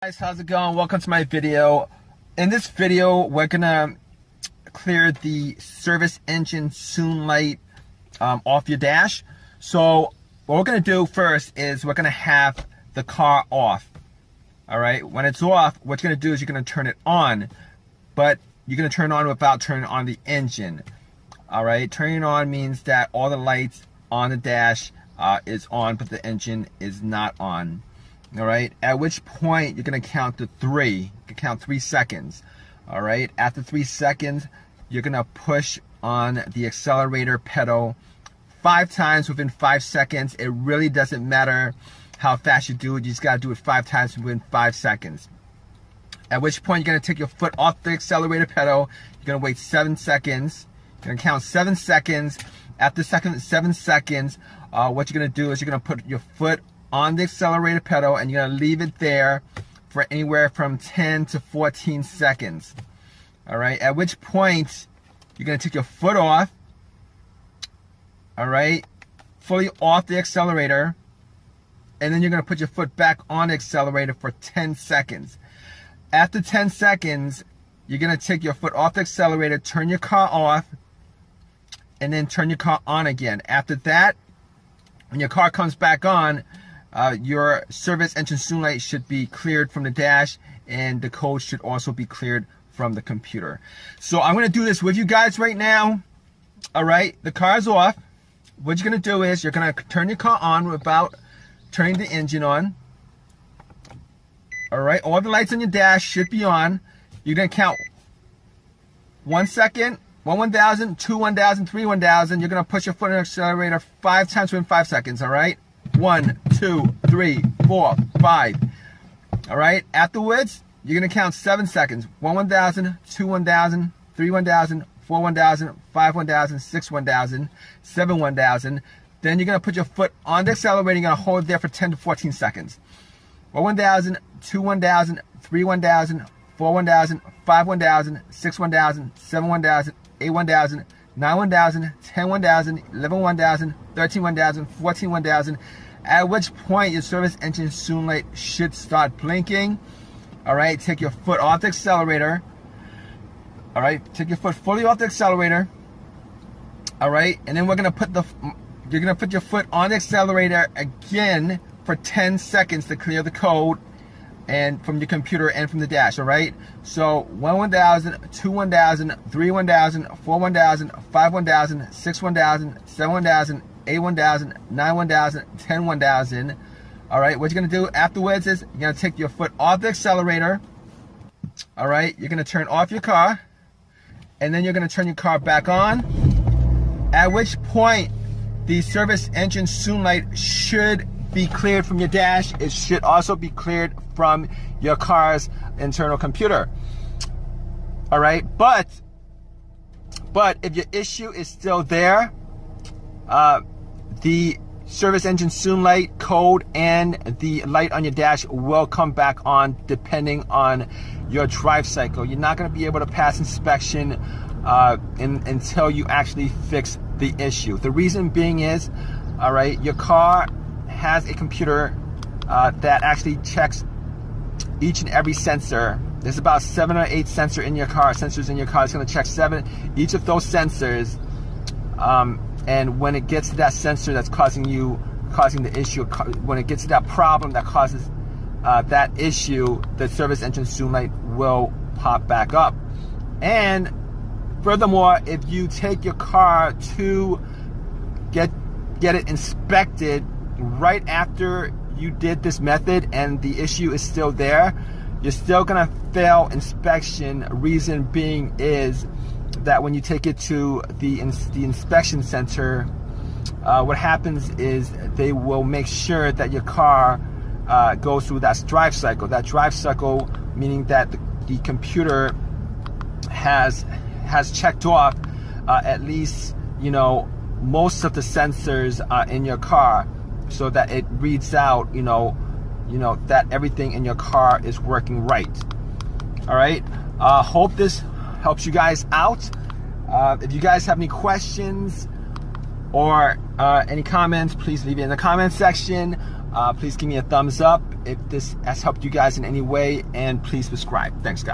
Guys, how's it going? Welcome to my video. In this video, we're gonna clear the service engine soon light off your dash. So what we're gonna do first is we're gonna have the car off. All right, when it's off, what you're gonna do is you're gonna turn it on, but you're gonna turn it on without turning on the engine. All right, turning it on means that all the lights on the dash is on, but the engine is not on. All right, at which point you're gonna count to 3. You can count 3 seconds. All right, after 3 seconds, you're gonna push on the accelerator pedal 5 times within 5 seconds. It really doesn't matter how fast you do it. You just gotta do it 5 times within 5 seconds. At which point you're gonna take your foot off the accelerator pedal. You're gonna wait 7 seconds. You're gonna count 7 seconds. After 7 seconds, what you're gonna do is you're gonna put your foot on the accelerator pedal and you're gonna leave it there for anywhere from 10 to 14 seconds. All right, at which point you're gonna take your foot off, all right, fully off the accelerator, and then you're gonna put your foot back on the accelerator for 10 seconds. After 10 seconds, you're gonna take your foot off the accelerator, turn your car off, and then turn your car on again. After that, when your car comes back on, your service engine soon light should be cleared from the dash, and the code should also be cleared from the computer. So I'm going to do this with you guys right now. All right, the car's off. What you're going to do is you're going to turn your car on without turning the engine on. All right, all the lights on your dash should be on. You're going to count 1 second, 1,000, 2 1,000, 3 1,000. You're going to push your foot on the accelerator 5 times within 5 seconds. All right. 1, 2, 3, 4, 5. All right. Afterwards, you're gonna count 7 seconds. 1 1,000, 2 1,000, 3 1,000, 4 1,000, 5 1,000, 6 1,000, 7 1,000. Then you're gonna put your foot on the accelerator. You're gonna hold it there for 10 to 14 seconds. 1 1,000, 2 1,000, 3 1,000, 4 1,000, 5 1,000, 6 1,000, 7 1,000, 8 1,000, 9 1,000, 10 1,000, 11 1,000, 13 1,000, 14 1,000. At which point your service engine soon light should start blinking. All right, take your foot off the accelerator. All right, take your foot fully off the accelerator. All right, and then you're gonna put your foot on the accelerator again for 10 seconds to clear the code and from your computer and from the dash. All right, so 1 1,000, 2 1,000, 3 1,000, 4 1,000, 5 1,000, 6 1,000, 7 1,000, 8 1,000, 9 1,000, 10 1,000. All right, what you're gonna do afterwards is you're gonna take your foot off the accelerator. All right, you're gonna turn off your car, and then you're gonna turn your car back on. At which point the service engine soon light should be cleared from your dash. It should also be cleared from your car's internal computer. All right, but if your issue is still there, the service engine soon light code and the light on your dash will come back on depending on your drive cycle. You're not going to be able to pass inspection until you actually fix the issue. The reason being is, all right, your car has a computer that actually checks each and every sensor. There's about 7 or 8 sensors in your car. It's going to check each of those sensors. And when it gets to that sensor that's causing the issue, when it gets to that problem that causes that issue, the service engine soon light will pop back up. And furthermore, if you take your car to get it inspected right after you did this method and the issue is still there, you're still gonna fail inspection. Reason being is that when you take it to the inspection center, what happens is they will make sure that your car goes through that drive cycle. That drive cycle meaning that the computer has checked off at least, you know, most of the sensors in your car, so that it reads out, you know that everything in your car is working right. All right. Hope this helps you guys out. If you guys have any questions or any comments, please leave it in the comment section. Please give me a thumbs up if this has helped you guys in any way, and please subscribe. Thanks, guys.